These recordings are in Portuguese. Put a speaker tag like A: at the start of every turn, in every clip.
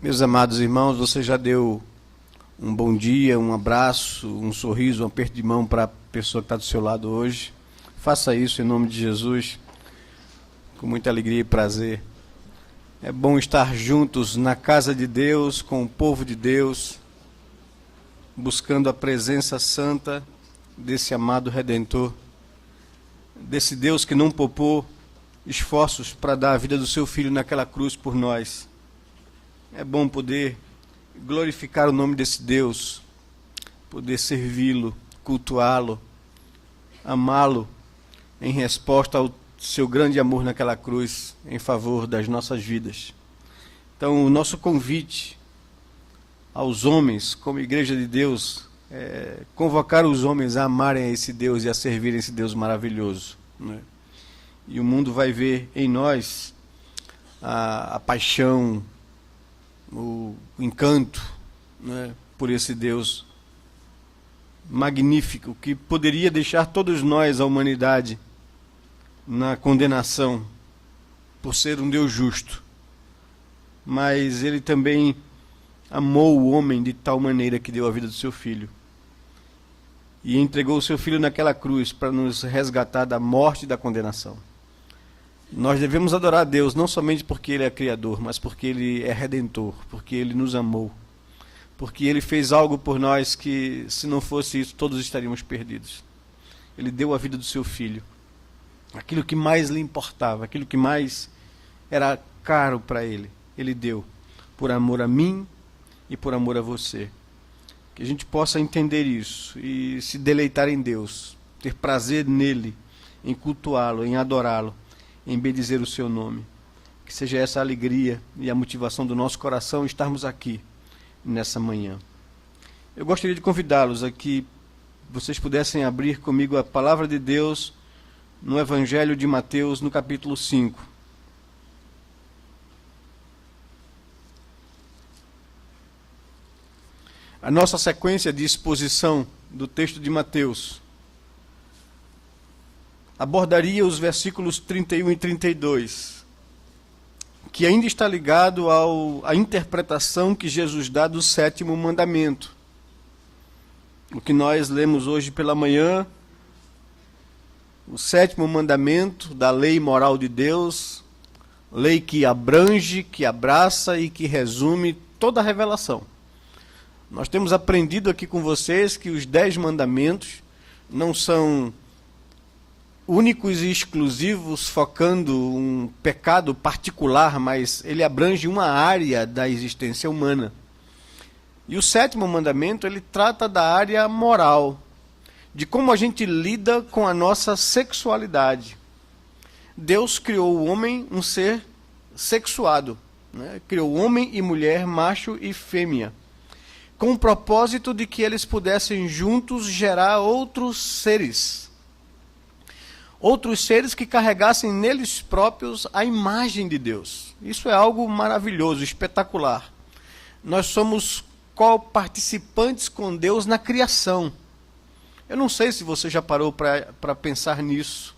A: Meus amados irmãos, você já deu um bom dia, um abraço, um sorriso, um aperto de mão para a pessoa que está do seu lado hoje? Faça isso em nome de Jesus, com muita alegria e prazer. É bom estar juntos na casa de Deus, com o povo de Deus, buscando a presença santa desse amado Redentor, desse Deus que não poupou esforços para dar a vida do seu Filho naquela cruz por nós. É bom poder glorificar o nome desse Deus, poder servi-lo, cultuá-lo, amá-lo em resposta ao seu grande amor naquela cruz em favor das nossas vidas. Então, o nosso convite aos homens, como Igreja de Deus, é convocar os homens a amarem a esse Deus e a servirem esse Deus maravilhoso, né? E o mundo vai ver em nós a paixão, o encanto, né, por esse Deus magnífico, que poderia deixar todos nós, a humanidade, na condenação, por ser um Deus justo. Mas ele também amou o homem de tal maneira que deu a vida do seu Filho. E entregou o seu Filho naquela cruz para nos resgatar da morte e da condenação. Nós devemos adorar a Deus, não somente porque Ele é Criador, mas porque Ele é Redentor, porque Ele nos amou, porque Ele fez algo por nós que, se não fosse isso, todos estaríamos perdidos. Ele deu a vida do seu Filho, aquilo que mais lhe importava, aquilo que mais era caro para Ele, Ele deu, por amor a mim e por amor a você. Que a gente possa entender isso e se deleitar em Deus, ter prazer nele, em cultuá-lo, em adorá-lo, em bendizer o seu nome. Que seja essa a alegria e a motivação do nosso coração estarmos aqui nessa manhã. Eu gostaria de convidá-los a que vocês pudessem abrir comigo a palavra de Deus no Evangelho de Mateus, no capítulo 5. A nossa sequência de exposição do texto de Mateus abordaria os versículos 31 e 32, que ainda está ligado à interpretação que Jesus dá do sétimo mandamento. O que nós lemos hoje pela manhã, o sétimo mandamento da lei moral de Deus, lei que abrange, que abraça e que resume toda a revelação. Nós temos aprendido aqui com vocês que os 10 mandamentos não são únicos e exclusivos, focando um pecado particular, mas ele abrange uma área da existência humana. E o sétimo mandamento, ele trata da área moral, de como a gente lida com a nossa sexualidade. Deus criou o homem um ser sexuado, né? Criou homem e mulher, macho e fêmea, com o propósito de que eles pudessem juntos gerar outros seres que carregassem neles próprios a imagem de Deus. Isso é algo maravilhoso, espetacular. Nós somos co-participantes com Deus na criação. Eu não sei se você já parou para pensar nisso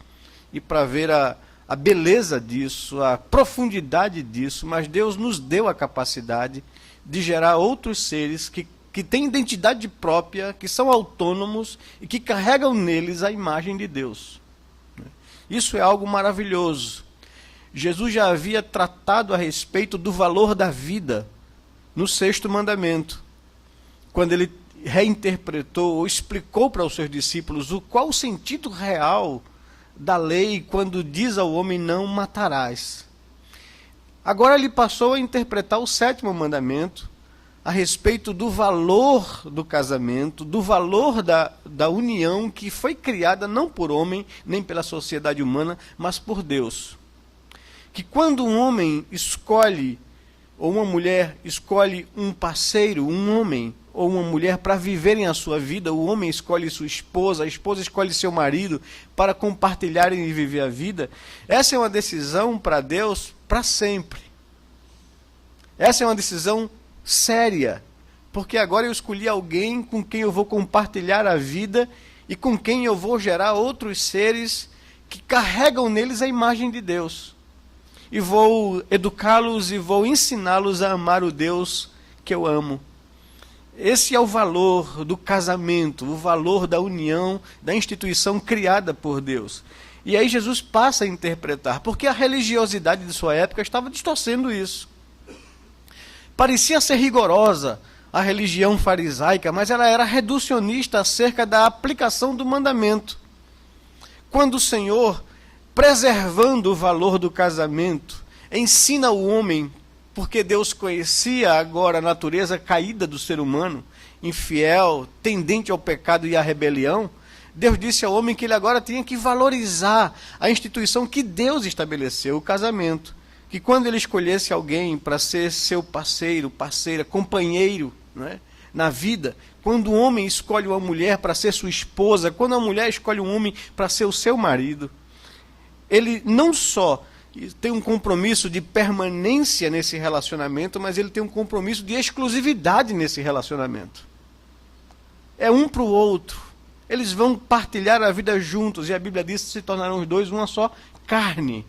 A: e para ver a beleza disso, a profundidade disso, mas Deus nos deu a capacidade de gerar outros seres que têm identidade própria, que são autônomos e que carregam neles a imagem de Deus. Isso é algo maravilhoso. Jesus já havia tratado a respeito do valor da vida no sexto mandamento, quando ele reinterpretou ou explicou para os seus discípulos qual o sentido real da lei quando diz ao homem não matarás. Agora ele passou a interpretar o sétimo mandamento a respeito do valor do casamento, do valor da união que foi criada não por homem, nem pela sociedade humana, mas por Deus. Que quando um homem escolhe, ou uma mulher escolhe um parceiro, um homem ou uma mulher para viverem a sua vida, o homem escolhe sua esposa, a esposa escolhe seu marido para compartilharem e viver a vida, essa é uma decisão para Deus para sempre. Essa é uma decisão séria, porque agora eu escolhi alguém com quem eu vou compartilhar a vida e com quem eu vou gerar outros seres que carregam neles a imagem de Deus. e vou educá-los e vou ensiná-los a amar o Deus que eu amo. Esse é o valor do casamento, o valor da união, da instituição criada por Deus. E aí Jesus passa a interpretar, porque a religiosidade de sua época estava distorcendo isso. Parecia ser rigorosa a religião farisaica, mas ela era reducionista acerca da aplicação do mandamento. Quando o Senhor, preservando o valor do casamento, ensina o homem, porque Deus conhecia agora a natureza caída do ser humano, infiel, tendente ao pecado e à rebelião, Deus disse ao homem que ele agora tinha que valorizar a instituição que Deus estabeleceu, o casamento. Que quando ele escolhesse alguém para ser seu parceiro, parceira, companheiro, né, na vida, quando o homem escolhe uma mulher para ser sua esposa, quando a mulher escolhe um homem para ser o seu marido, ele não só tem um compromisso de permanência nesse relacionamento, mas ele tem um compromisso de exclusividade nesse relacionamento. É um para o outro. Eles vão partilhar a vida juntos, e a Bíblia diz que se tornarão os dois uma só carne.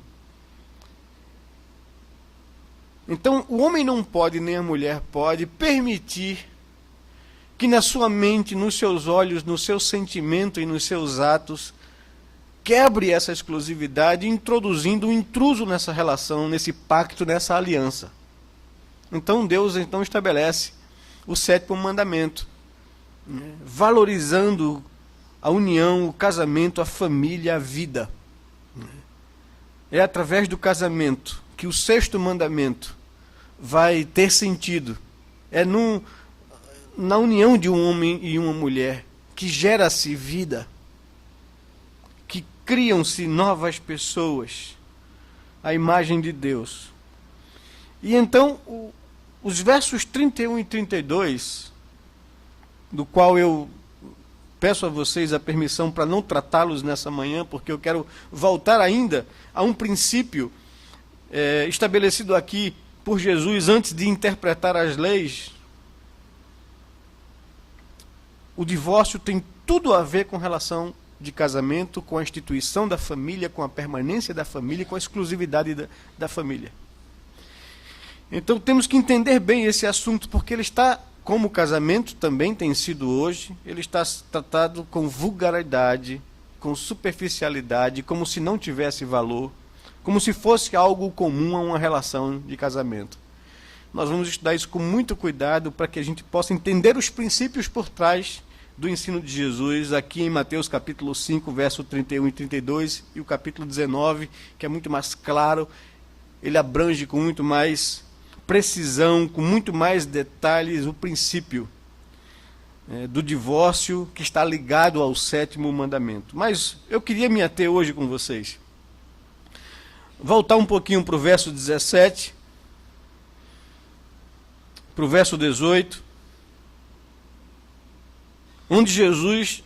A: Então, o homem não pode, nem a mulher pode, permitir que na sua mente, nos seus olhos, no seu sentimento e nos seus atos, quebre essa exclusividade, introduzindo um intruso nessa relação, nesse pacto, nessa aliança. Então Deus estabelece o 7º mandamento, né, valorizando a união, o casamento, a família, a vida. É através do casamento que o 6º mandamento vai ter sentido. É na união de um homem e uma mulher que gera-se vida, que criam-se novas pessoas, à imagem de Deus. E então, os versos 31 e 32, do qual eu peço a vocês a permissão para não tratá-los nessa manhã, porque eu quero voltar ainda a um princípio estabelecido aqui por Jesus antes de interpretar as leis. O divórcio tem tudo a ver com relação de casamento, com a instituição da família, com a permanência da família, com a exclusividade da família. Então temos que entender bem esse assunto, porque ele está, como o casamento também tem sido hoje, ele está tratado com vulgaridade, com superficialidade, como se não tivesse valor, como se fosse algo comum a uma relação de casamento. Nós vamos estudar isso com muito cuidado para que a gente possa entender os princípios por trás do ensino de Jesus, aqui em Mateus capítulo 5, verso 31 e 32, e o capítulo 19, que é muito mais claro, ele abrange com muito mais precisão, com muito mais detalhes, o princípio do divórcio que está ligado ao 7º mandamento. Mas eu queria me ater hoje com vocês. Voltar um pouquinho para o verso 17, para o verso 18, onde Jesus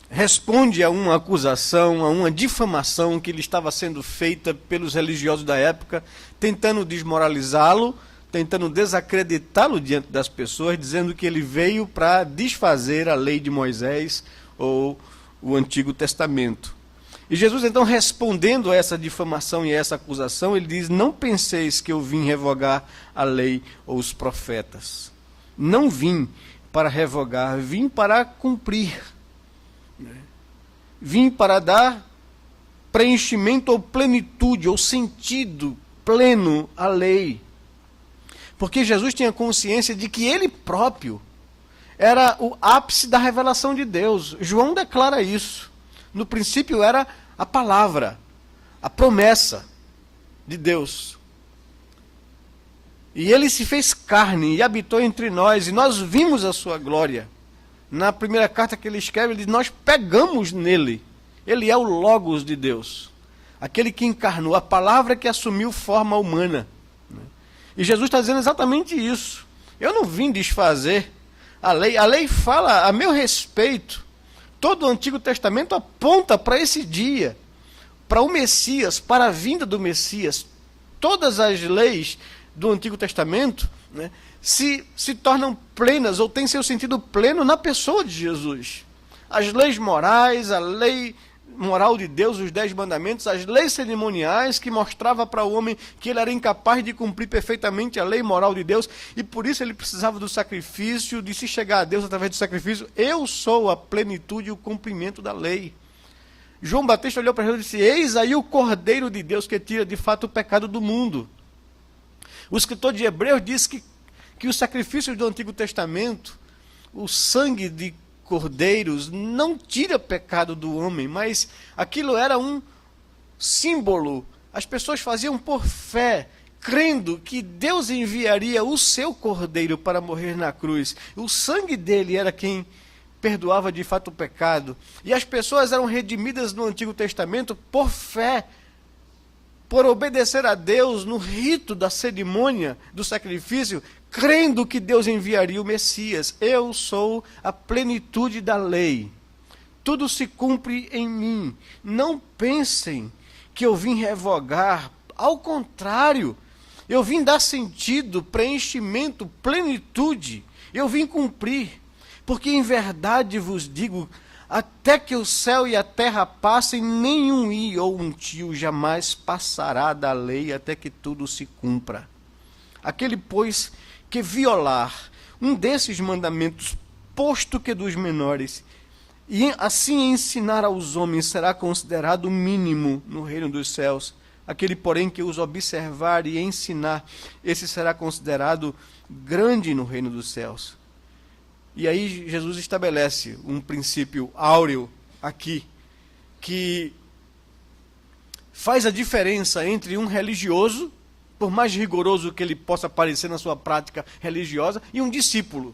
A: responde a uma acusação, a uma difamação que lhe estava sendo feita pelos religiosos da época, tentando desmoralizá-lo, tentando desacreditá-lo diante das pessoas, dizendo que ele veio para desfazer a lei de Moisés ou o Antigo Testamento. E Jesus, então, respondendo a essa difamação e a essa acusação, ele diz: não penseis que eu vim revogar a lei ou os profetas. Não vim para revogar, vim para cumprir. Vim para dar preenchimento ou plenitude, ou sentido pleno à lei. Porque Jesus tinha consciência de que ele próprio era o ápice da revelação de Deus. João declara isso. No princípio era a palavra, a promessa de Deus. E ele se fez carne e habitou entre nós, e nós vimos a sua glória. Na primeira carta que ele escreve, ele diz: nós pegamos nele. Ele é o Logos de Deus, aquele que encarnou, a palavra que assumiu forma humana. E Jesus está dizendo exatamente isso. Eu não vim desfazer a lei fala a meu respeito. Todo o Antigo Testamento aponta para esse dia, para o Messias, para a vinda do Messias. Todas as leis do Antigo Testamento, né, se tornam plenas, ou têm seu sentido pleno na pessoa de Jesus. As leis morais, a lei moral de Deus, os 10 mandamentos, as leis cerimoniais que mostrava para o homem que ele era incapaz de cumprir perfeitamente a lei moral de Deus, e por isso ele precisava do sacrifício, de se chegar a Deus através do sacrifício. Eu sou a plenitude e o cumprimento da lei. João Batista olhou para Jesus e disse: eis aí o Cordeiro de Deus que tira de fato o pecado do mundo. O escritor de Hebreus diz que os sacrifícios do Antigo Testamento, o sangue de cordeiros, não tira pecado do homem, mas aquilo era um símbolo. As pessoas faziam por fé, crendo que Deus enviaria o seu cordeiro para morrer na cruz. O sangue dele era quem perdoava de fato o pecado. E as pessoas eram redimidas no Antigo Testamento por fé, por obedecer a Deus no rito da cerimônia do sacrifício, crendo que Deus enviaria o Messias. Eu sou a plenitude da lei. Tudo se cumpre em mim. Não pensem que eu vim revogar. Ao contrário, eu vim dar sentido, preenchimento, plenitude. Eu vim cumprir. Porque em verdade vos digo, até que o céu e a terra passem, nenhum i ou um tio jamais passará da lei até que tudo se cumpra. Aquele, pois, que violar um desses mandamentos, posto que dos menores, e assim ensinar aos homens, será considerado mínimo no reino dos céus. Aquele, porém, que os observar e ensinar, esse será considerado grande no reino dos céus. E aí Jesus estabelece um princípio áureo aqui, que faz a diferença entre um religioso, por mais rigoroso que ele possa parecer na sua prática religiosa, e um discípulo.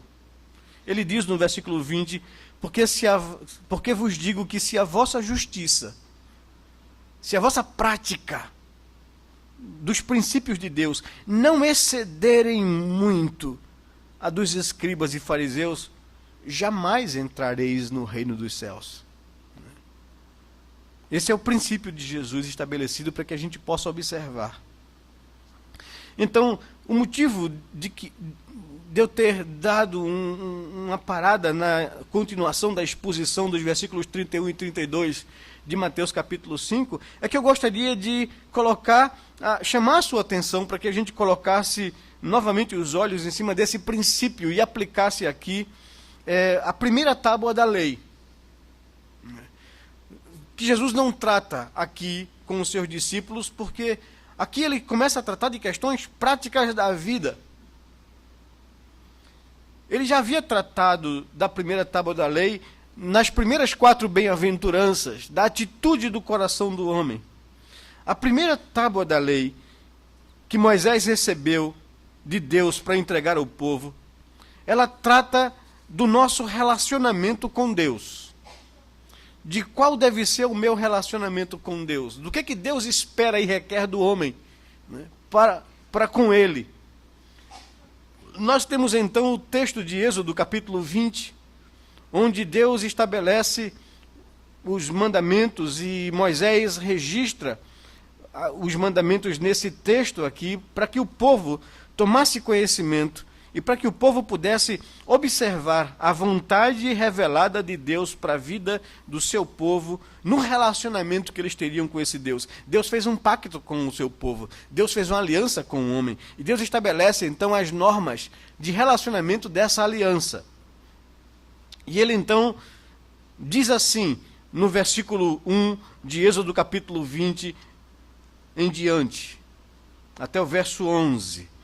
A: Ele diz no versículo 20, porque vos digo que se a vossa justiça, se a vossa prática dos princípios de Deus não excederem muito a dos escribas e fariseus, jamais entrareis no reino dos céus. Esse é o princípio de Jesus estabelecido para que a gente possa observar. Então, o motivo de eu ter dado uma parada na continuação da exposição dos versículos 31 e 32 de Mateus capítulo 5, é que eu gostaria de chamar a sua atenção para que a gente colocasse novamente os olhos em cima desse princípio e aplicasse aqui a primeira tábua da lei. Que Jesus não trata aqui com os seus discípulos, porque aqui ele começa a tratar de questões práticas da vida. Ele já havia tratado da primeira tábua da lei nas primeiras 4 bem-aventuranças, da atitude do coração do homem. A primeira tábua da lei que Moisés recebeu de Deus para entregar ao povo, ela trata do nosso relacionamento com Deus. De qual deve ser o meu relacionamento com Deus? Do que Deus espera e requer do homem, né, para com Ele. Nós temos então o texto de Êxodo, capítulo 20, onde Deus estabelece os mandamentos e Moisés registra os mandamentos nesse texto aqui, para que o povo tomasse conhecimento e para que o povo pudesse observar a vontade revelada de Deus para a vida do seu povo, no relacionamento que eles teriam com esse Deus. Deus fez um pacto com o seu povo, Deus fez uma aliança com o homem, e Deus estabelece então as normas de relacionamento dessa aliança. E ele então diz assim, no versículo 1 de Êxodo capítulo 20 em diante, até o verso 11.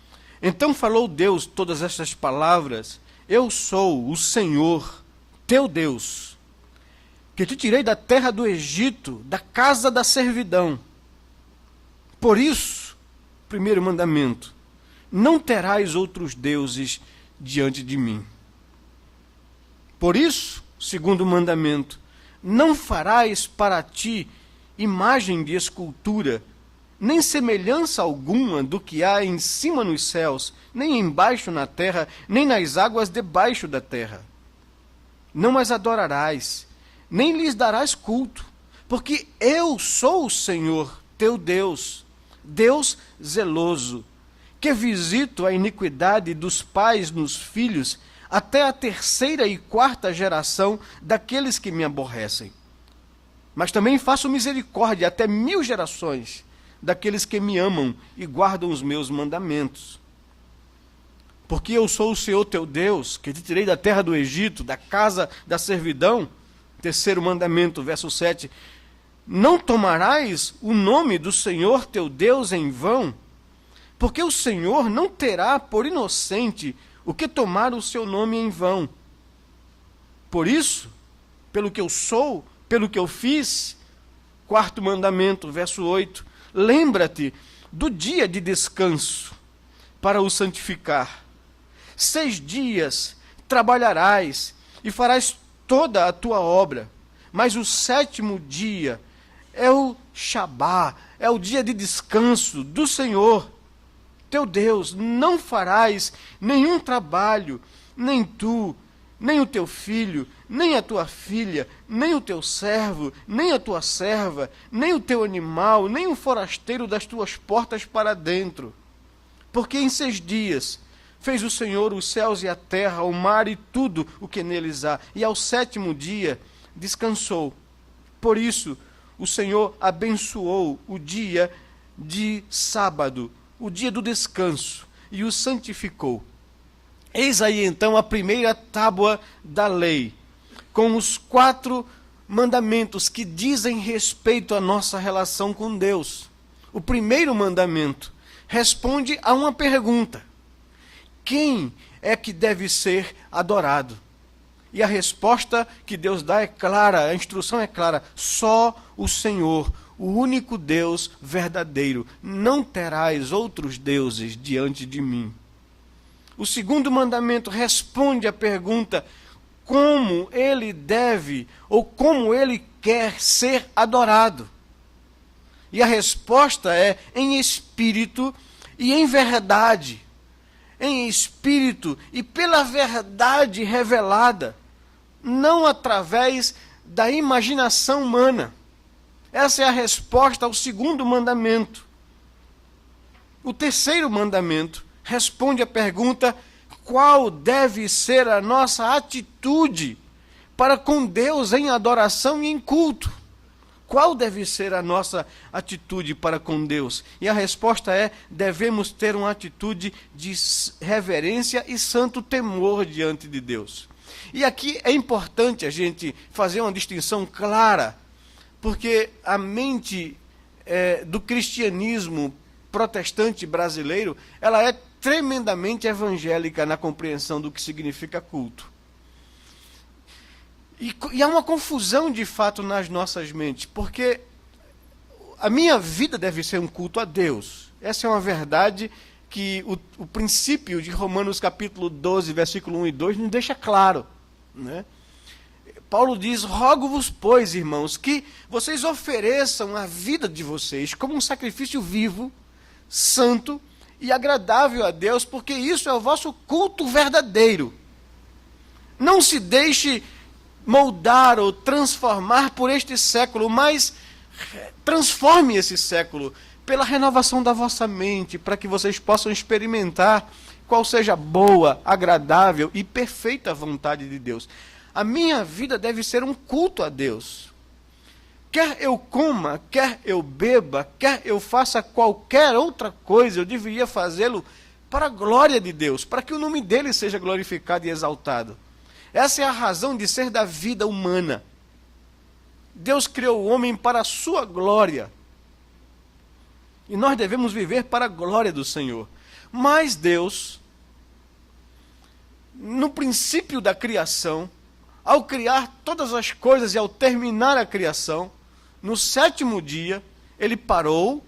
A: Então falou Deus todas estas palavras: eu sou o Senhor, teu Deus, que te tirei da terra do Egito, da casa da servidão. Por isso, primeiro mandamento, não terás outros deuses diante de mim. Por isso, segundo mandamento, não farás para ti imagem de escultura, nem semelhança alguma do que há em cima nos céus, nem embaixo na terra, nem nas águas debaixo da terra. Não as adorarás, nem lhes darás culto, porque eu sou o Senhor, teu Deus, Deus zeloso, que visito a iniquidade dos pais nos filhos, até a 3ª e 4ª geração daqueles que me aborrecem. Mas também faço misericórdia até 1000 gerações daqueles que me amam e guardam os meus mandamentos. Porque eu sou o Senhor teu Deus, que te tirei da terra do Egito, da casa da servidão. Terceiro mandamento, verso 7. Não tomarás o nome do Senhor teu Deus em vão, porque o Senhor não terá por inocente o que tomar o seu nome em vão. Por isso, pelo que eu sou, pelo que eu fiz, quarto mandamento, verso 8, lembra-te do dia de descanso para o santificar. 6 dias trabalharás e farás toda a tua obra, mas o 7º dia é o Shabá, é o dia de descanso do Senhor teu Deus. Não farás nenhum trabalho, nem tu, nem o teu filho, nem a tua filha, nem o teu servo, nem a tua serva, nem o teu animal, nem o forasteiro das tuas portas para dentro. Porque em 6 dias fez o Senhor os céus e a terra, o mar e tudo o que neles há, e ao 7º dia descansou. Por isso, o Senhor abençoou o dia de sábado, o dia do descanso, e o santificou. Eis aí então a primeira tábua da lei, com os 4 mandamentos que dizem respeito à nossa relação com Deus. O primeiro mandamento responde a uma pergunta: quem é que deve ser adorado? E a resposta que Deus dá é clara, a instrução é clara: só o Senhor, o único Deus verdadeiro. Não terás outros deuses diante de mim. O segundo mandamento responde à pergunta: como ele deve ou como ele quer ser adorado? E a resposta é em espírito e em verdade. Em espírito e pela verdade revelada, não através da imaginação humana. Essa é a resposta ao segundo mandamento. O terceiro mandamento responde à pergunta: qual deve ser a nossa atitude para com Deus em adoração e em culto? Qual deve ser a nossa atitude para com Deus? E a resposta é: devemos ter uma atitude de reverência e santo temor diante de Deus. E aqui é importante a gente fazer uma distinção clara, porque a mente do cristianismo protestante brasileiro, ela é tremendamente evangélica na compreensão do que significa culto. E há uma confusão de fato nas nossas mentes, porque a minha vida deve ser um culto a Deus. Essa é uma verdade que o princípio de Romanos capítulo 12, versículo 1 e 2 nos deixa claro, né? Paulo diz: rogo-vos, pois, irmãos, que vocês ofereçam a vida de vocês como um sacrifício vivo, santo e agradável a Deus, porque isso é o vosso culto verdadeiro. Não se deixe moldar ou transformar por este século, mas transforme esse século pela renovação da vossa mente, para que vocês possam experimentar qual seja a boa, agradável e perfeita vontade de Deus. A minha vida deve ser um culto a Deus. Quer eu coma, quer eu beba, quer eu faça qualquer outra coisa, eu deveria fazê-lo para a glória de Deus, para que o nome dele seja glorificado e exaltado. Essa é a razão de ser da vida humana. Deus criou o homem para a sua glória. E nós devemos viver para a glória do Senhor. Mas Deus, no princípio da criação, ao criar todas as coisas e ao terminar a criação, no 7º dia, ele parou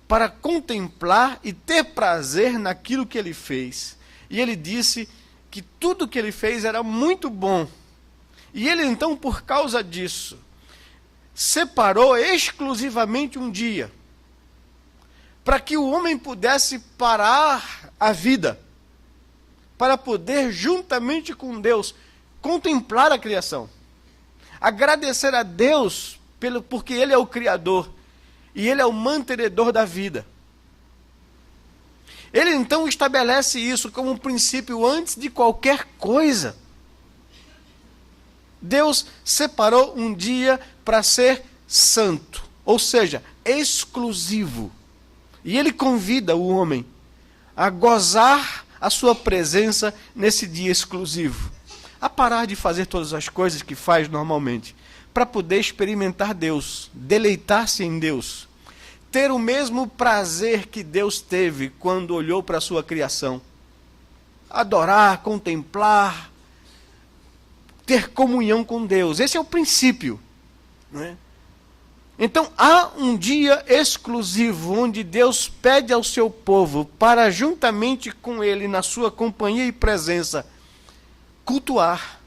A: para contemplar e ter prazer naquilo que ele fez. E ele disse que tudo que ele fez era muito bom. E ele então, por causa disso, separou exclusivamente um dia, para que o homem pudesse parar a vida, para poder, juntamente com Deus, contemplar a criação, agradecer a Deus, porque Ele é o Criador, e Ele é o mantenedor da vida. Ele então estabelece isso como um princípio antes de qualquer coisa. Deus separou um dia para ser santo, ou seja, exclusivo. E ele convida o homem a gozar a sua presença nesse dia exclusivo, a parar de fazer todas as coisas que faz normalmente, para poder experimentar Deus, deleitar-se em Deus, ter o mesmo prazer que Deus teve quando olhou para a sua criação, adorar, contemplar, ter comunhão com Deus. Esse é o princípio, não é? Então, há um dia exclusivo onde Deus pede ao seu povo para, juntamente com ele, na sua companhia e presença, cultuar,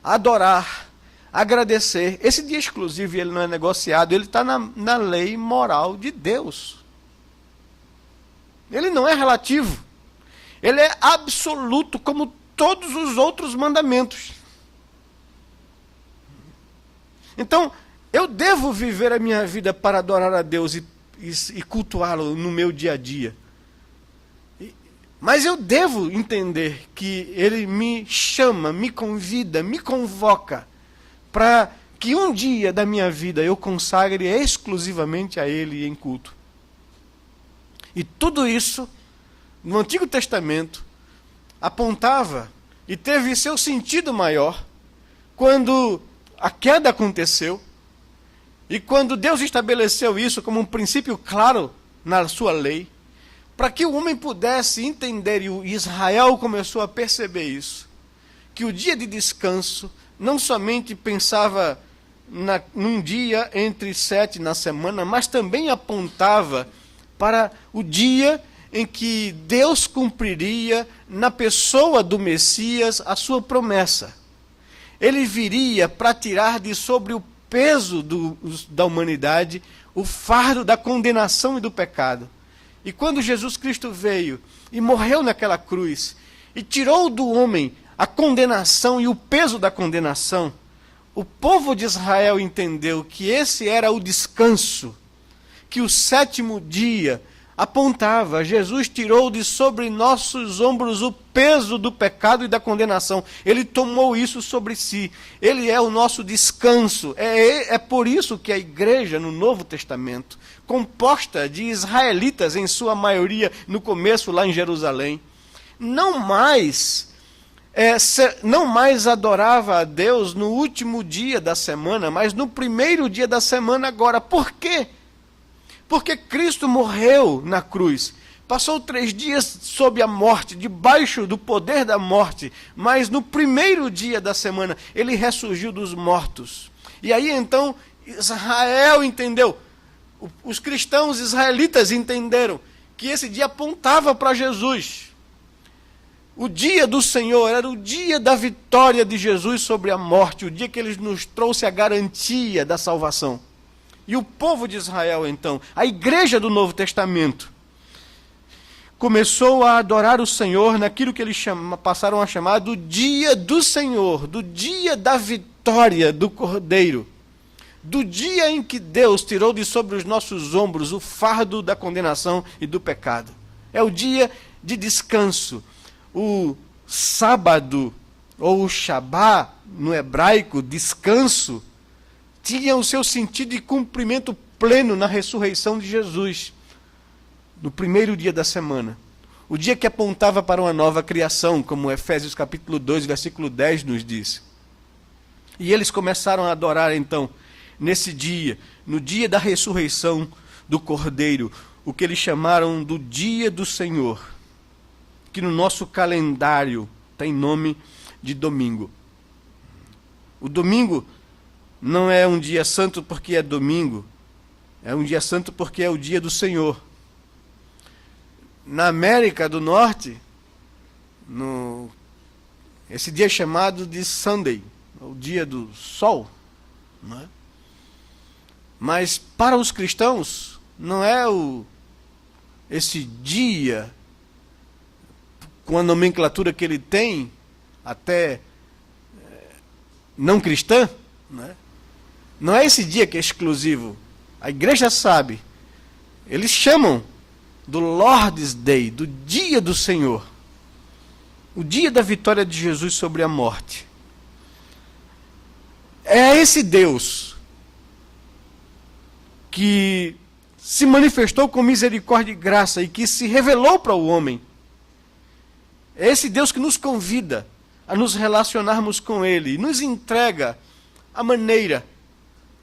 A: adorar, agradecer. Esse dia exclusivo, ele não é negociado, ele está na lei moral de Deus. Ele não é relativo. Ele é absoluto, como todos os outros mandamentos. Então, eu devo viver a minha vida para adorar a Deus e cultuá-lo no meu dia a dia. Mas eu devo entender que Ele me chama, me convida, me convoca para que um dia da minha vida eu consagre exclusivamente a Ele em culto. E tudo isso, no Antigo Testamento, apontava e teve seu sentido maior quando a queda aconteceu. E quando Deus estabeleceu isso como um princípio claro na sua lei, para que o homem pudesse entender, e o Israel começou a perceber isso, que o dia de descanso não somente pensava num dia entre 7 na semana, mas também apontava para o dia em que Deus cumpriria na pessoa do Messias a sua promessa. Ele viria para tirar de sobre o peso da humanidade, o fardo da condenação e do pecado. E quando Jesus Cristo veio e morreu naquela cruz, e tirou do homem a condenação e o peso da condenação, o povo de Israel entendeu que esse era o descanso, que o sétimo dia apontava. Jesus tirou de sobre nossos ombros o peso do pecado e da condenação. Ele tomou isso sobre si. Ele é o nosso descanso. É por isso que a igreja no Novo Testamento, composta de israelitas em sua maioria, no começo lá em Jerusalém, não mais adorava a Deus no último dia da semana, mas no primeiro dia da semana agora. Por quê? Porque Cristo morreu na cruz, passou 3 dias sob a morte, debaixo do poder da morte, mas no primeiro dia da semana ele ressurgiu dos mortos. E aí então Israel entendeu, os cristãos israelitas entenderam que esse dia apontava para Jesus. O dia do Senhor era o dia da vitória de Jesus sobre a morte, o dia que ele nos trouxe a garantia da salvação. E o povo de Israel, então, a igreja do Novo Testamento, começou a adorar o Senhor naquilo que eles passaram a chamar do dia do Senhor, do dia da vitória do Cordeiro, do dia em que Deus tirou de sobre os nossos ombros o fardo da condenação e do pecado. É o dia de descanso. O sábado, ou o Shabá, no hebraico, descanso, tinha o seu sentido e cumprimento pleno na ressurreição de Jesus, no primeiro dia da semana. O dia que apontava para uma nova criação, como Efésios capítulo 2, versículo 10 nos diz. E eles começaram a adorar então, nesse dia, no dia da ressurreição do Cordeiro, o que eles chamaram do dia do Senhor, que no nosso calendário tem nome de domingo. O domingo não é um dia santo porque é domingo, é um dia santo porque é o dia do Senhor. Na América do Norte, esse dia é chamado de Sunday, o dia do sol. Não é? Mas para os cristãos, não é esse dia, com a nomenclatura que ele tem, até não cristã, não é? Não é esse dia que é exclusivo. A igreja sabe. Eles chamam do Lord's Day, do dia do Senhor. O dia da vitória de Jesus sobre a morte. É esse Deus que se manifestou com misericórdia e graça e que se revelou para o homem. É esse Deus que nos convida a nos relacionarmos com Ele e nos entrega a maneira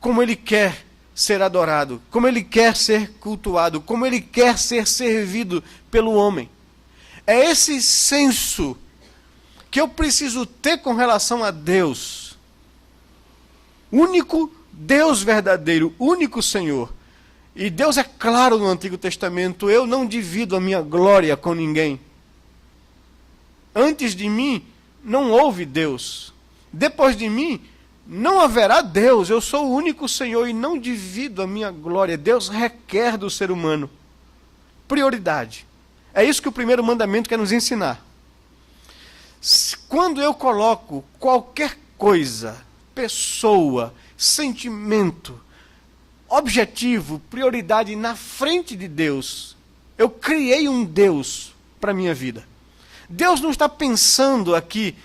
A: como Ele quer ser adorado, como Ele quer ser cultuado, como Ele quer ser servido pelo homem. É esse senso que eu preciso ter com relação a Deus. Único Deus verdadeiro, único Senhor. E Deus é claro no Antigo Testamento: eu não divido a minha glória com ninguém. Antes de mim não houve Deus. Depois de mim não haverá Deus. Eu sou o único Senhor e não divido a minha glória. Deus requer do ser humano prioridade. É isso que o primeiro mandamento quer nos ensinar. Quando eu coloco qualquer coisa, pessoa, sentimento, objetivo, prioridade na frente de Deus, eu criei um Deus para a minha vida. Deus não está pensando aqui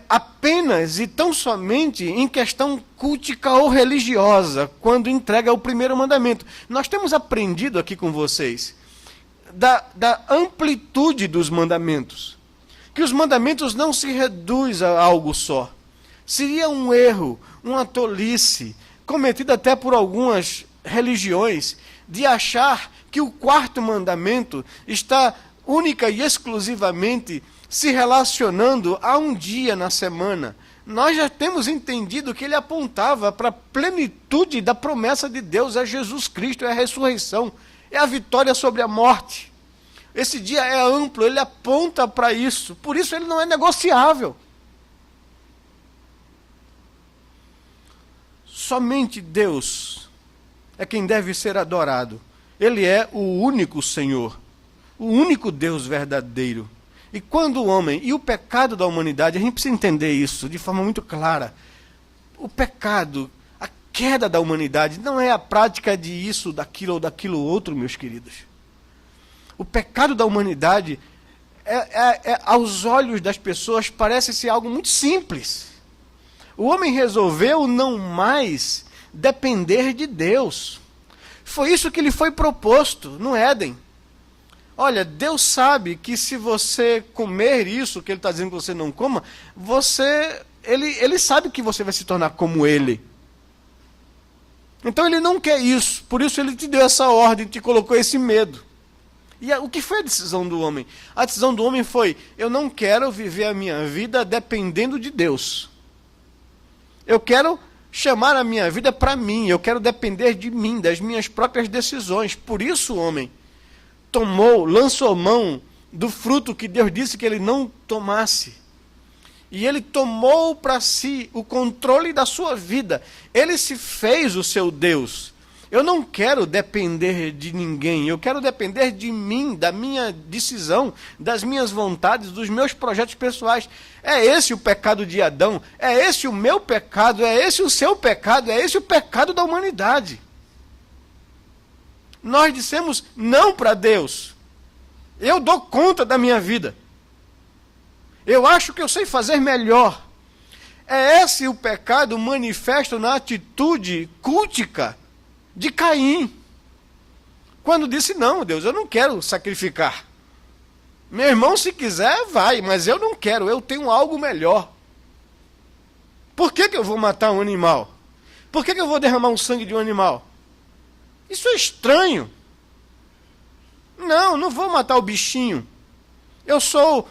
A: apenas e tão somente em questão cultica ou religiosa, quando entrega o primeiro mandamento. Nós temos aprendido aqui com vocês da amplitude dos mandamentos, que os mandamentos não se reduzem a algo só. Seria um erro, uma tolice, cometida até por algumas religiões, de achar que o quarto mandamento está única e exclusivamente se relacionando a um dia na semana. Nós já temos entendido que ele apontava para a plenitude da promessa de Deus, é Jesus Cristo, é a ressurreição, é a vitória sobre a morte. Esse dia é amplo, ele aponta para isso, por isso ele não é negociável. Somente Deus é quem deve ser adorado. Ele é o único Senhor, o único Deus verdadeiro. E quando o homem, e o pecado da humanidade, a gente precisa entender isso de forma muito clara. O pecado, a queda da humanidade, não é a prática de isso, daquilo ou daquilo outro, meus queridos. O pecado da humanidade, aos olhos das pessoas, parece ser algo muito simples. O homem resolveu não mais depender de Deus. Foi isso que lhe foi proposto no Éden. Olha, Deus sabe que se você comer isso, que Ele está dizendo que você não coma, Ele sabe que você vai se tornar como Ele. Então Ele não quer isso, por isso Ele te deu essa ordem, te colocou esse medo. E o que foi a decisão do homem? A decisão do homem foi: eu não quero viver a minha vida dependendo de Deus. Eu quero chamar a minha vida para mim, eu quero depender de mim, das minhas próprias decisões. Por isso o homem lançou mão do fruto que Deus disse que ele não tomasse. E ele tomou para si o controle da sua vida. Ele se fez o seu Deus. Eu não quero depender de ninguém, eu quero depender de mim, da minha decisão, das minhas vontades, dos meus projetos pessoais. É esse o pecado de Adão, é esse o meu pecado, é esse o seu pecado, é esse o pecado da humanidade. Nós dissemos não para Deus. Eu dou conta da minha vida. Eu acho que eu sei fazer melhor. É esse o pecado manifesto na atitude cultica de Caim, quando disse: não, Deus, eu não quero sacrificar. Meu irmão, se quiser, vai, mas eu não quero, eu tenho algo melhor. Por que eu vou matar um animal? Por que eu vou derramar o sangue de um animal? Isso é estranho. Não vou matar o bichinho. Eu sou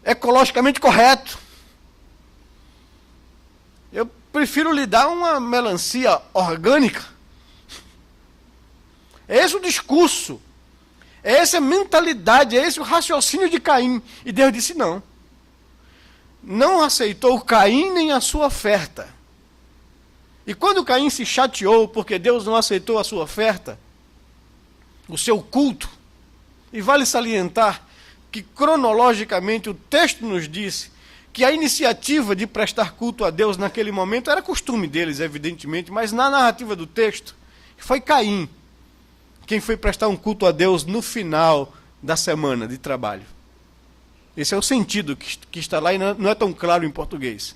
A: ecologicamente correto. Eu prefiro lhe dar uma melancia orgânica. É esse o discurso. É essa a mentalidade, é esse o raciocínio de Caim. E Deus disse não. Não aceitou Caim nem a sua oferta. E quando Caim se chateou porque Deus não aceitou a sua oferta, o seu culto, e vale salientar que cronologicamente o texto nos diz que a iniciativa de prestar culto a Deus naquele momento era costume deles, evidentemente, mas na narrativa do texto foi Caim quem foi prestar um culto a Deus no final da semana de trabalho. Esse é o sentido que está lá e não é tão claro em português.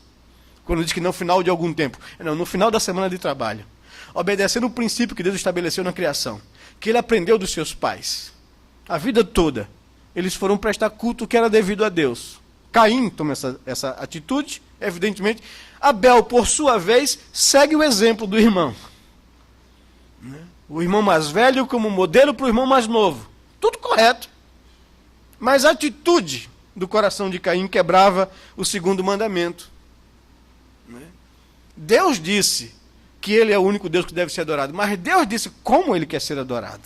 A: Quando diz que no final de algum tempo. Não, no final da semana de trabalho. obedecendo o princípio que Deus estabeleceu na criação, que ele aprendeu dos seus pais. A vida toda, eles foram prestar culto que era devido a Deus. Caim toma essa atitude, evidentemente. Abel, por sua vez, segue o exemplo do irmão. O irmão mais velho como modelo para o irmão mais novo. Tudo correto. Mas a atitude do coração de Caim quebrava o segundo mandamento. Deus disse que ele é o único Deus que deve ser adorado, mas Deus disse como ele quer ser adorado.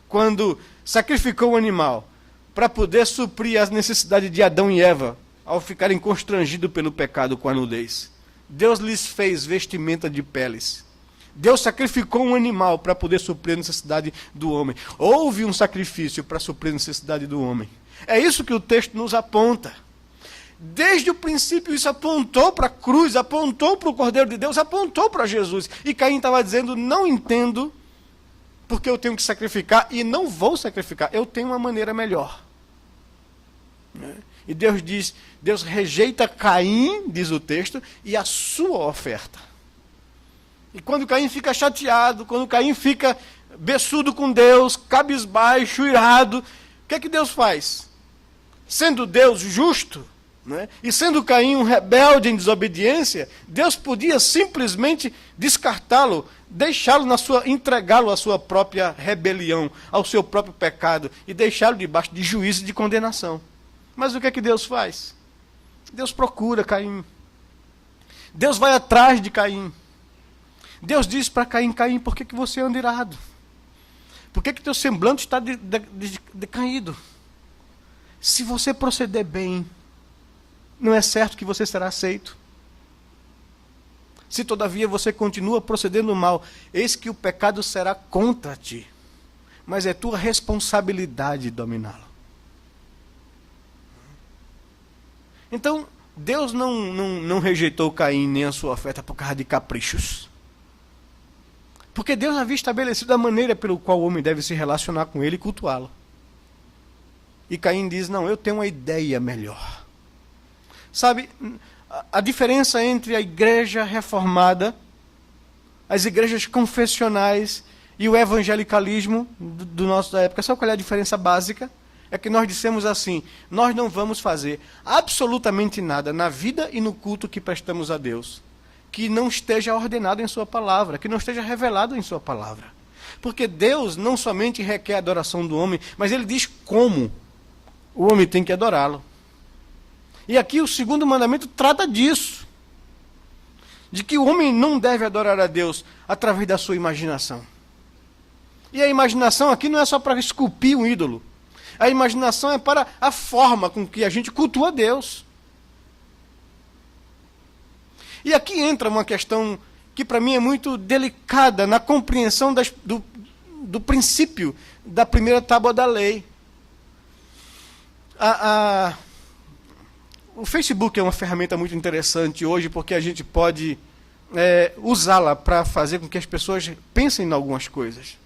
A: Quando sacrificou o animal para poder suprir as necessidades de Adão e Eva, ao ficarem constrangidos pelo pecado com a nudez. Deus lhes fez vestimenta de peles. Deus sacrificou um animal para poder suprir a necessidade do homem. Houve um sacrifício para suprir a necessidade do homem. É isso que o texto nos aponta. Desde o princípio isso apontou para a cruz, apontou para o Cordeiro de Deus, apontou para Jesus. E Caim estava dizendo, não entendo porque eu tenho que sacrificar e não vou sacrificar. Eu tenho uma maneira melhor. E Deus diz, Deus rejeita Caim, diz o texto, e a sua oferta. E quando Caim fica chateado, quando Caim fica beçudo com Deus, cabisbaixo, irado, o que é que Deus faz? Sendo Deus justo, né, e sendo Caim um rebelde em desobediência, Deus podia simplesmente descartá-lo, deixá-lo entregá-lo à sua própria rebelião, ao seu próprio pecado, e deixá-lo debaixo de juízo e de condenação. Mas o que é que Deus faz? Deus procura Caim. Deus vai atrás de Caim. Deus diz para Caim, Caim, por que você anda irado? Por que teu semblante está decaído? Se você proceder bem, não é certo que você será aceito. Se todavia você continua procedendo mal, eis que o pecado será contra ti. Mas é tua responsabilidade dominá-lo. Então, Deus não rejeitou Caim nem a sua oferta por causa de caprichos. Porque Deus havia estabelecido a maneira pelo qual o homem deve se relacionar com ele e cultuá-lo. E Caim diz, não, eu tenho uma ideia melhor. Sabe, a diferença entre a igreja reformada, as igrejas confessionais e o evangelicalismo do nosso época, sabe qual é a diferença básica? É que nós dissemos assim, nós não vamos fazer absolutamente nada na vida e no culto que prestamos a Deus, que não esteja ordenado em sua palavra, que não esteja revelado em sua palavra. Porque Deus não somente requer a adoração do homem, mas ele diz como o homem tem que adorá-lo. E aqui o segundo mandamento trata disso. De que o homem não deve adorar a Deus através da sua imaginação. E a imaginação aqui não é só para esculpir um ídolo. A imaginação é para a forma com que a gente cultua Deus. E aqui entra uma questão que para mim é muito delicada na compreensão do princípio da primeira tábua da lei. O Facebook é uma ferramenta muito interessante hoje porque a gente pode usá-la para fazer com que as pessoas pensem em algumas coisas.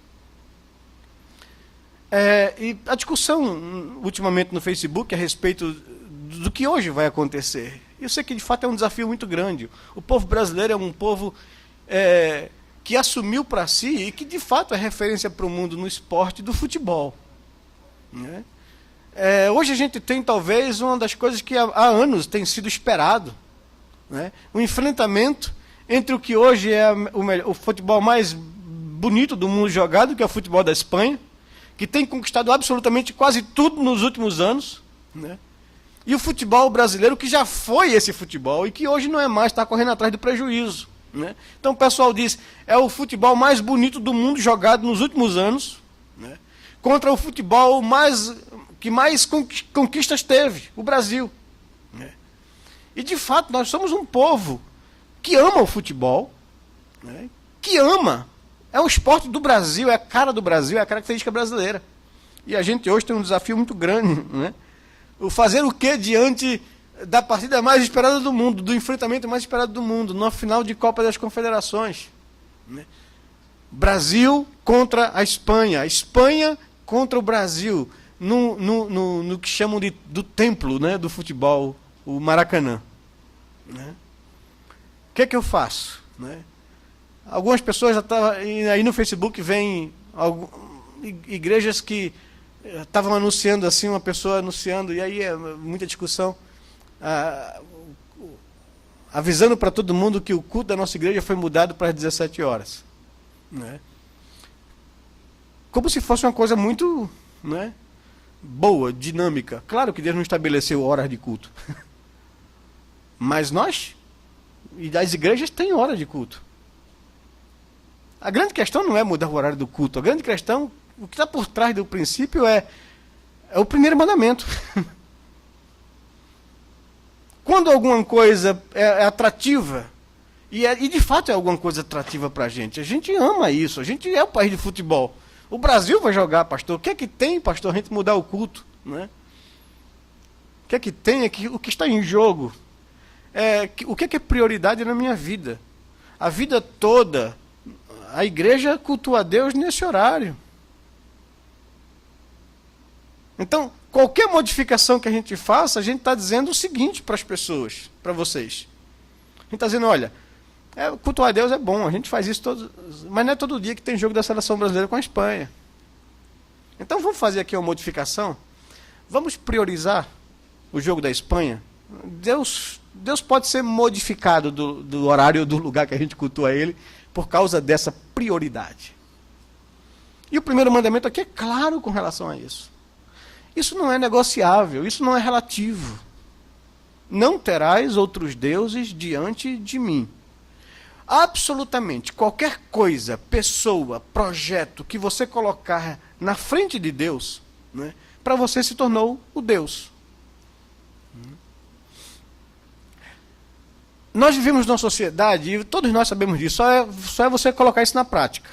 A: E a discussão ultimamente no Facebook a respeito do que hoje vai acontecer. Eu sei que de fato é um desafio muito grande. O povo brasileiro é um povo que assumiu para si e que de fato é referência para o mundo no esporte do futebol. Né? Hoje a gente tem talvez uma das coisas que há anos tem sido esperado. Né? Um enfrentamento entre o que hoje é o futebol mais bonito do mundo jogado, que é o futebol da Espanha, que tem conquistado absolutamente quase tudo nos últimos anos, né? E o futebol brasileiro, que já foi esse futebol e que hoje não é mais, está correndo atrás do prejuízo. Né? Então o pessoal diz, é o futebol mais bonito do mundo jogado nos últimos anos, né? Contra o futebol que mais conquistas teve, o Brasil. Né? E de fato nós somos um povo que ama o futebol, né? Que ama. É o esporte do Brasil, é a cara do Brasil, é a característica brasileira. E a gente hoje tem um desafio muito grande, né? O fazer o quê diante da partida mais esperada do mundo, do enfrentamento mais esperado do mundo, no final de Copa das Confederações. Né? Brasil contra a Espanha contra o Brasil, no que chamam do templo, né, do futebol, o Maracanã. Né? O que é que eu faço? Né? Algumas pessoas já estavam aí no Facebook, vem igrejas que estavam anunciando assim, uma pessoa anunciando, e aí é muita discussão, avisando para todo mundo que o culto da nossa igreja foi mudado para as 17 horas. Né? Como se fosse uma coisa muito, né, boa, dinâmica. Claro que Deus não estabeleceu horas de culto. Mas nós, e as igrejas têm hora de culto. A grande questão não é mudar o horário do culto. A grande questão, o que está por trás do princípio é o primeiro mandamento. Quando alguma coisa é atrativa, e de fato é alguma coisa atrativa para a gente ama isso, a gente é o país de futebol. O Brasil vai jogar, pastor. O que é que tem, pastor, a gente mudar o culto? Né? O que é que tem? O que está em jogo? O que é prioridade na minha vida? A vida toda, a igreja cultua a Deus nesse horário. Então, qualquer modificação que a gente faça, a gente está dizendo o seguinte para as pessoas, para vocês. A gente está dizendo, olha, cultuar a Deus é bom, a gente faz isso mas não é todo dia que tem jogo da seleção brasileira com a Espanha. Então vamos fazer aqui uma modificação, vamos priorizar o jogo da Espanha. Deus pode ser modificado do horário, do lugar que a gente cultua ele, por causa dessa prioridade. E o primeiro mandamento aqui é claro com relação a isso. Isso não é negociável, isso não é relativo. Não terás outros deuses diante de mim. Absolutamente qualquer coisa, pessoa, projeto que você colocar na frente de Deus, né, para você se tornou o Deus. Nós vivemos numa sociedade, e todos nós sabemos disso, só é você colocar isso na prática.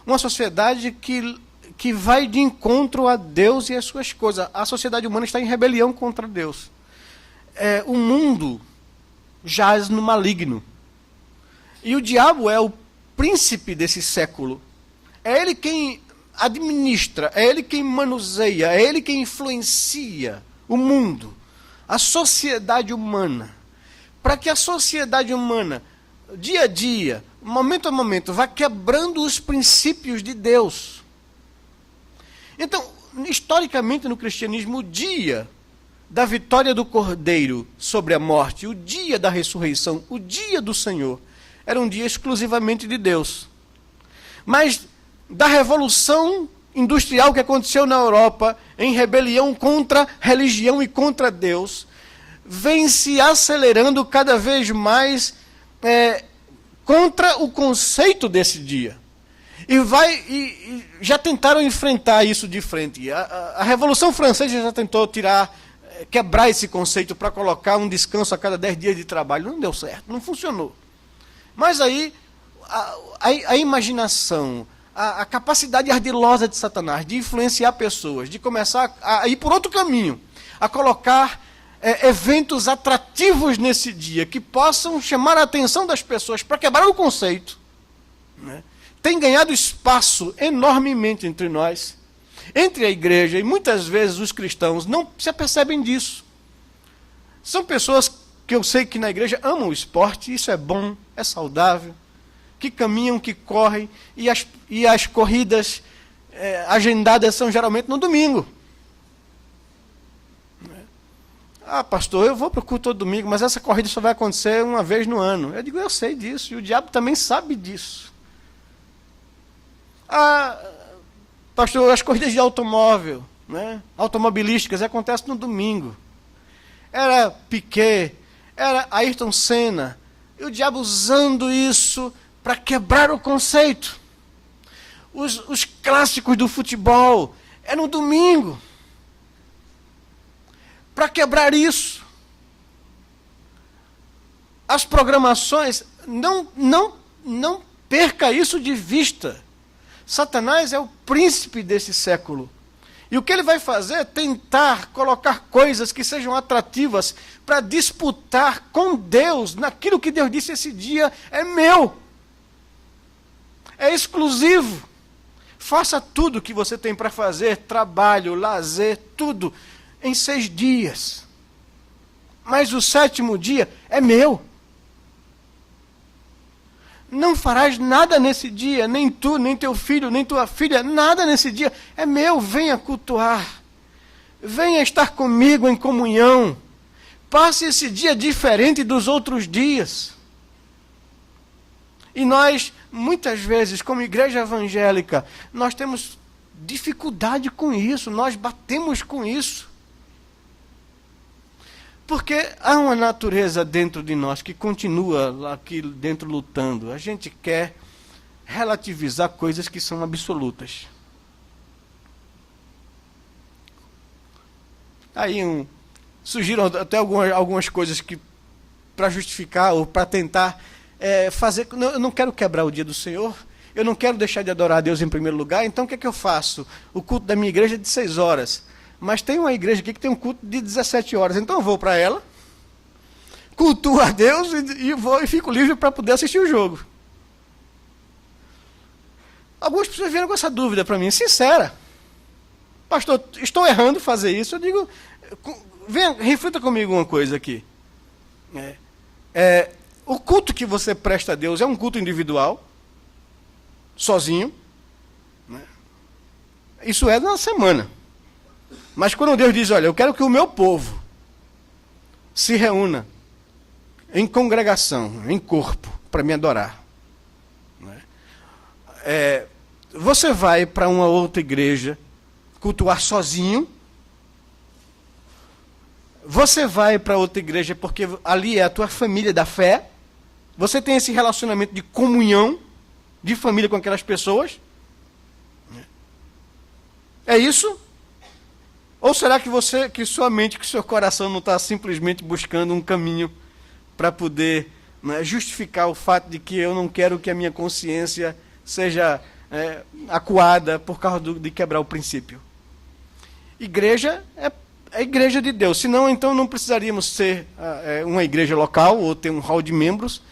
A: Uma sociedade que vai de encontro a Deus e as suas coisas. A sociedade humana está em rebelião contra Deus. O mundo jaz no maligno. E o diabo é o príncipe desse século. É ele quem administra, é ele quem manuseia, é ele quem influencia o mundo, a sociedade humana. Para que a sociedade humana, dia a dia, momento a momento, vá quebrando os princípios de Deus. Então, historicamente no cristianismo, o dia da vitória do Cordeiro sobre a morte, o dia da ressurreição, o dia do Senhor, era um dia exclusivamente de Deus. Mas da revolução industrial que aconteceu na Europa, em rebelião contra a religião e contra Deus, vem se acelerando cada vez mais contra o conceito desse dia. E já tentaram enfrentar isso de frente. A Revolução Francesa já tentou quebrar esse conceito para colocar um descanso a cada 10 dias de trabalho. Não deu certo, não funcionou. Mas aí, a imaginação, a capacidade ardilosa de Satanás de influenciar pessoas, de começar a ir por outro caminho, a colocar eventos atrativos nesse dia, que possam chamar a atenção das pessoas para quebrar o conceito, né? Tem ganhado espaço enormemente entre nós, entre a igreja, e muitas vezes os cristãos não se apercebem disso. São pessoas que eu sei que na igreja amam o esporte, isso é bom, é saudável, que caminham, que correm, e as corridas agendadas são geralmente no domingo. Pastor, eu vou para o culto todo domingo, mas essa corrida só vai acontecer uma vez no ano. Eu digo, eu sei disso, e o diabo também sabe disso. Pastor, as corridas de automóvel, né, automobilísticas, acontecem no domingo. Era Piquet, era Ayrton Senna, e o diabo usando isso para quebrar o conceito. Os clássicos do futebol é no domingo. Para quebrar isso. As programações, não perca isso de vista. Satanás é o príncipe desse século. E o que ele vai fazer é tentar colocar coisas que sejam atrativas para disputar com Deus naquilo que Deus disse: esse dia é meu. É exclusivo. Faça tudo o que você tem para fazer, trabalho, lazer, tudo, em 6 dias. Mas o 7º dia é meu. Não farás nada nesse dia, nem tu, nem teu filho, nem tua filha, nada nesse dia. É meu, venha cultuar. Venha estar comigo em comunhão. Passe esse dia diferente dos outros dias. E nós, muitas vezes, como igreja evangélica, nós temos dificuldade com isso, nós batemos com isso. Porque há uma natureza dentro de nós que continua aqui dentro lutando. A gente quer relativizar coisas que são absolutas. Aí surgiram até algumas coisas que para justificar ou para tentar fazer. Eu não quero quebrar o dia do Senhor, eu não quero deixar de adorar a Deus em primeiro lugar, então o que é que eu faço? O culto da minha igreja é de 6 horas. Mas tem uma igreja aqui que tem um culto de 17 horas. Então eu vou para ela, cultuo a Deus e fico livre para poder assistir o jogo. Algumas pessoas vieram com essa dúvida para mim, sincera. Pastor, estou errando fazer isso? Eu digo, venha, reflita comigo uma coisa aqui. O culto que você presta a Deus é um culto individual, sozinho. Né? Isso é na semana. Mas quando Deus diz, olha, eu quero que o meu povo se reúna em congregação, em corpo, para me adorar. Você vai para uma outra igreja cultuar sozinho. Você vai para outra igreja porque ali é a tua família da fé. Você tem esse relacionamento de comunhão, de família com aquelas pessoas. É isso? Ou será que sua mente, que seu coração não está simplesmente buscando um caminho para poder justificar o fato de que eu não quero que a minha consciência seja acuada por causa de quebrar o princípio? Igreja é a igreja de Deus. Senão, então, não precisaríamos ser uma igreja local ou ter um hall de membros.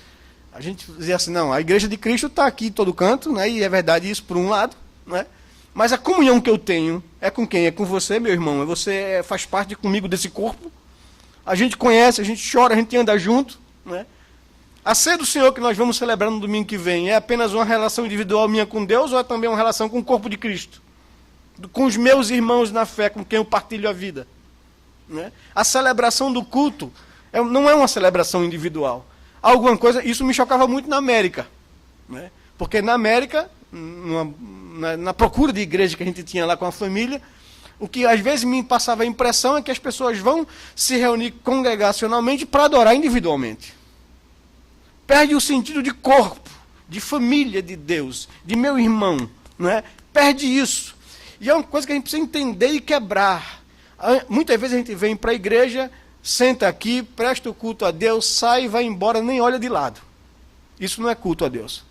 A: A gente dizia assim, não, a igreja de Cristo está aqui em todo canto, né, e é verdade isso por um lado, né? Mas a comunhão que eu tenho é com quem? É com você, meu irmão. Você faz parte comigo desse corpo. A gente conhece, a gente chora, a gente anda junto. Né? A ceia do Senhor que nós vamos celebrar no domingo que vem é apenas uma relação individual minha com Deus ou é também uma relação com o corpo de Cristo? Com os meus irmãos na fé, com quem eu partilho a vida. Né? A celebração do culto não é uma celebração individual. Alguma coisa, isso me chocava muito na América. Né? Porque na América, na procura de igreja que a gente tinha lá com a família, o que às vezes me passava a impressão é que as pessoas vão se reunir congregacionalmente para adorar individualmente. Perde o sentido de corpo, de família de Deus, de meu irmão. Não é? Perde isso. E é uma coisa que a gente precisa entender e quebrar. Muitas vezes a gente vem para a igreja, senta aqui, presta o culto a Deus, sai e vai embora, nem olha de lado. Isso não é culto a Deus.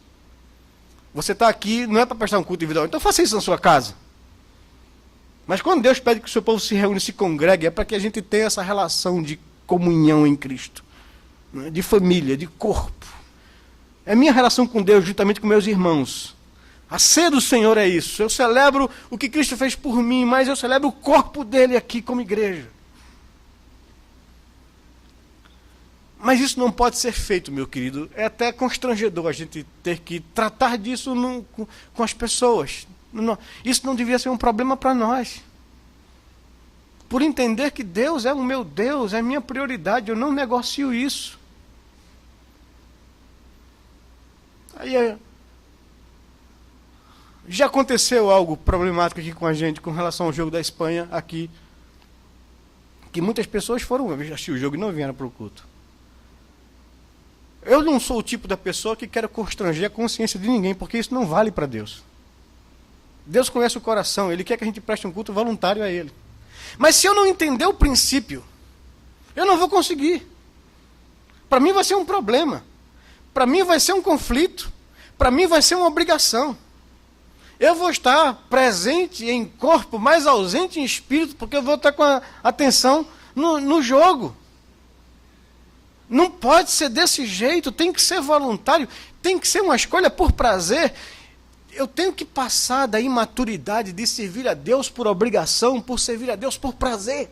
A: Você está aqui, não é para prestar um culto individual, então faça isso na sua casa. Mas quando Deus pede que o seu povo se reúne e se congregue, é para que a gente tenha essa relação de comunhão em Cristo, né? De família, de corpo. É minha relação com Deus, juntamente com meus irmãos. A ceia do Senhor é isso. Eu celebro o que Cristo fez por mim, mas eu celebro o corpo dele aqui como igreja. Mas isso não pode ser feito, meu querido. É até constrangedor a gente ter que tratar disso com as pessoas. Isso não devia ser um problema para nós. Por entender que Deus é o meu Deus, é a minha prioridade, eu não negocio isso. Aí já aconteceu algo problemático aqui com a gente, com relação ao jogo da Espanha aqui, que muitas pessoas foram assistir o jogo e não vieram para o culto. Eu não sou o tipo da pessoa que quer constranger a consciência de ninguém, porque isso não vale para Deus. Deus conhece o coração, Ele quer que a gente preste um culto voluntário a Ele. Mas se eu não entender o princípio, eu não vou conseguir. Para mim vai ser um problema. Para mim vai ser um conflito. Para mim vai ser uma obrigação. Eu vou estar presente em corpo, mas ausente em espírito, porque eu vou estar com a atenção no jogo. Não pode ser desse jeito, tem que ser voluntário, tem que ser uma escolha por prazer. Eu tenho que passar da imaturidade de servir a Deus por obrigação, por servir a Deus por prazer,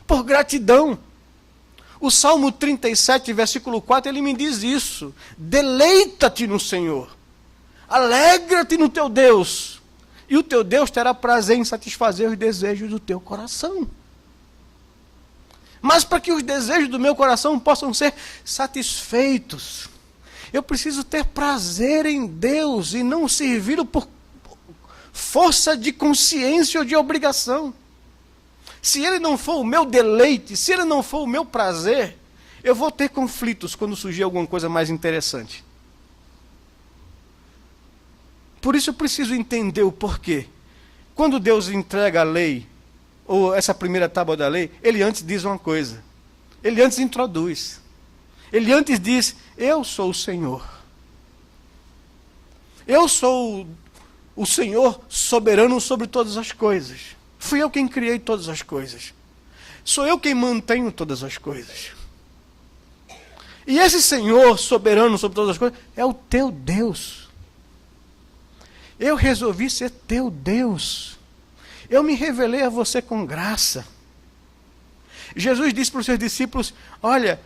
A: por gratidão. O Salmo 37, versículo 4, ele me diz isso. Deleita-te no Senhor. Alegra-te no teu Deus. E o teu Deus terá prazer em satisfazer os desejos do teu coração. Mas para que os desejos do meu coração possam ser satisfeitos, eu preciso ter prazer em Deus e não servi-lo por força de consciência ou de obrigação. Se ele não for o meu deleite, se ele não for o meu prazer, eu vou ter conflitos quando surgir alguma coisa mais interessante. Por isso eu preciso entender o porquê. Quando Deus entrega a lei, ou essa primeira tábua da lei, ele antes diz uma coisa. Ele antes introduz. Ele antes diz, eu sou o Senhor. Eu sou o Senhor soberano sobre todas as coisas. Fui eu quem criei todas as coisas. Sou eu quem mantenho todas as coisas. E esse Senhor soberano sobre todas as coisas é o teu Deus. Eu resolvi ser teu Deus. Eu me revelei a você com graça. Jesus disse para os seus discípulos, olha,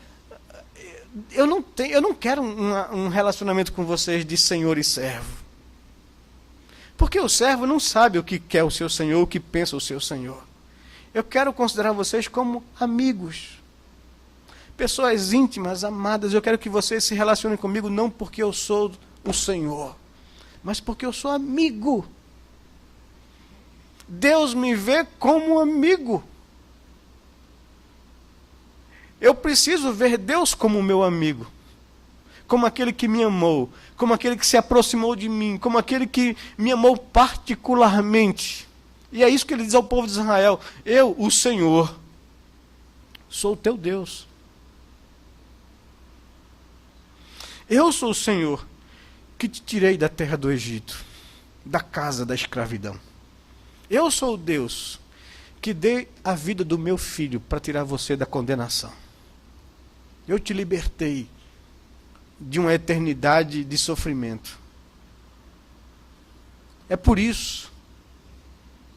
A: eu não quero um relacionamento com vocês de senhor e servo. Porque o servo não sabe o que quer o seu senhor, o que pensa o seu senhor. Eu quero considerar vocês como amigos. Pessoas íntimas, amadas. Eu quero que vocês se relacionem comigo não porque eu sou o Senhor, mas porque eu sou amigo. Deus me vê como amigo. Eu preciso ver Deus como meu amigo, como aquele que me amou, como aquele que se aproximou de mim, como aquele que me amou particularmente. E é isso que ele diz ao povo de Israel: eu, o Senhor, sou o teu Deus. Eu sou o Senhor que te tirei da terra do Egito, da casa da escravidão. Eu sou o Deus que dei a vida do meu filho para tirar você da condenação. Eu te libertei de uma eternidade de sofrimento. É por isso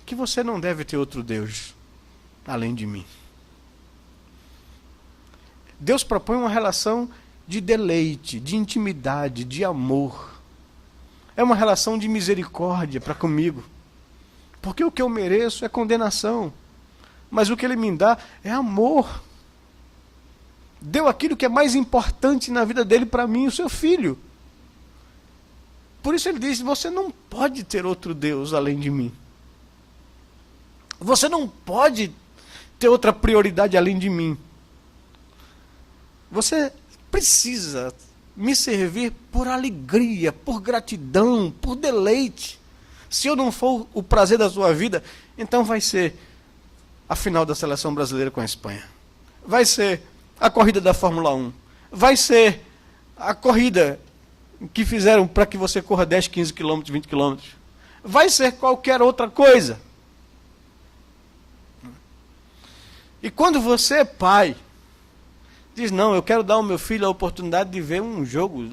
A: que você não deve ter outro Deus além de mim. Deus propõe uma relação de deleite, de intimidade, de amor. É uma relação de misericórdia para comigo. Porque o que eu mereço é condenação. Mas o que Ele me dá é amor. Deu aquilo que é mais importante na vida dele para mim, o seu filho. Por isso ele diz, você não pode ter outro Deus além de mim. Você não pode ter outra prioridade além de mim. Você precisa me servir por alegria, por gratidão, por deleite. Se eu não for o prazer da sua vida, então vai ser a final da seleção brasileira com a Espanha. Vai ser a corrida da Fórmula 1. Vai ser a corrida que fizeram para que você corra 10, 15 quilômetros, 20 quilômetros. Vai ser qualquer outra coisa. E quando você é pai, diz, não, eu quero dar ao meu filho a oportunidade de ver um jogo.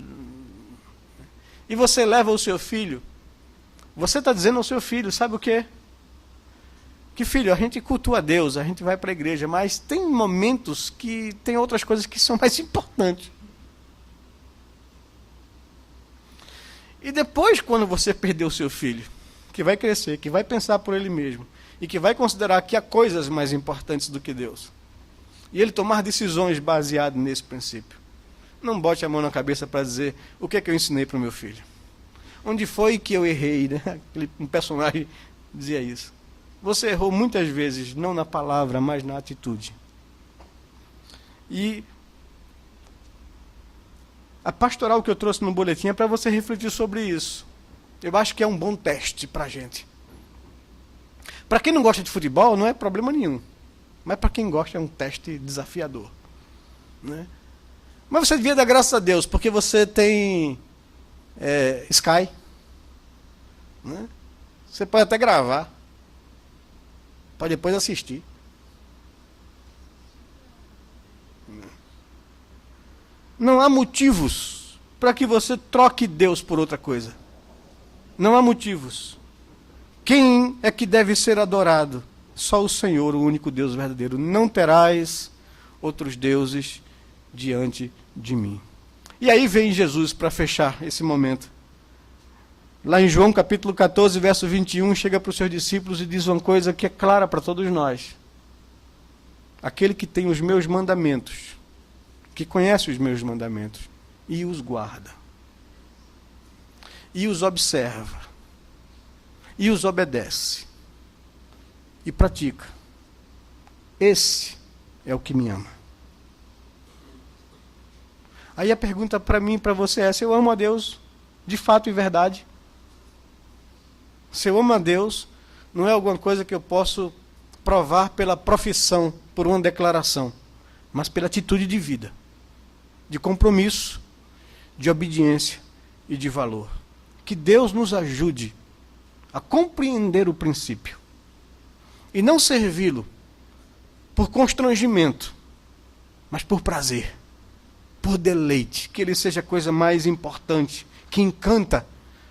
A: E você leva o seu filho. Você está dizendo ao seu filho, sabe o quê? Que filho, a gente cultua a Deus, a gente vai para a igreja, mas tem momentos que tem outras coisas que são mais importantes. E depois, quando você perder o seu filho, que vai crescer, que vai pensar por ele mesmo, e que vai considerar que há coisas mais importantes do que Deus, e ele tomar decisões baseadas nesse princípio, não bote a mão na cabeça para dizer o que é que eu ensinei para o meu filho. Onde foi que eu errei, né? Um personagem dizia isso. Você errou muitas vezes, não na palavra, mas na atitude. E a pastoral que eu trouxe no boletim é para você refletir sobre isso. Eu acho que é um bom teste para a gente. Para quem não gosta de futebol, não é problema nenhum. Mas para quem gosta, é um teste desafiador. Né? Mas você devia dar graças a Deus, porque você tem Sky. Né? Você pode até gravar. Pode depois assistir. Não há motivos para que você troque Deus por outra coisa. Não há motivos. Quem é que deve ser adorado? Só o Senhor, o único Deus verdadeiro. Não terás outros deuses diante de mim. E aí vem Jesus para fechar esse momento. Lá em João capítulo 14, verso 21, chega para os seus discípulos e diz uma coisa que é clara para todos nós. Aquele que tem os meus mandamentos, que conhece os meus mandamentos, e os guarda, e os observa, e os obedece, e pratica. Esse é o que me ama. Aí a pergunta para mim e para você é: se eu amo a Deus de fato e verdade? Se eu amo a Deus, não é alguma coisa que eu posso provar pela profissão, por uma declaração, mas pela atitude de vida, de compromisso, de obediência e de valor. Que Deus nos ajude a compreender o princípio e não servi-lo por constrangimento, mas por prazer, por deleite, que ele seja a coisa mais importante, que encanta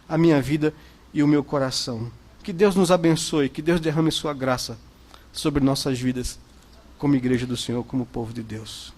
A: a minha vida e o meu coração. Que Deus nos abençoe, que Deus derrame sua graça sobre nossas vidas, como igreja do Senhor, como povo de Deus.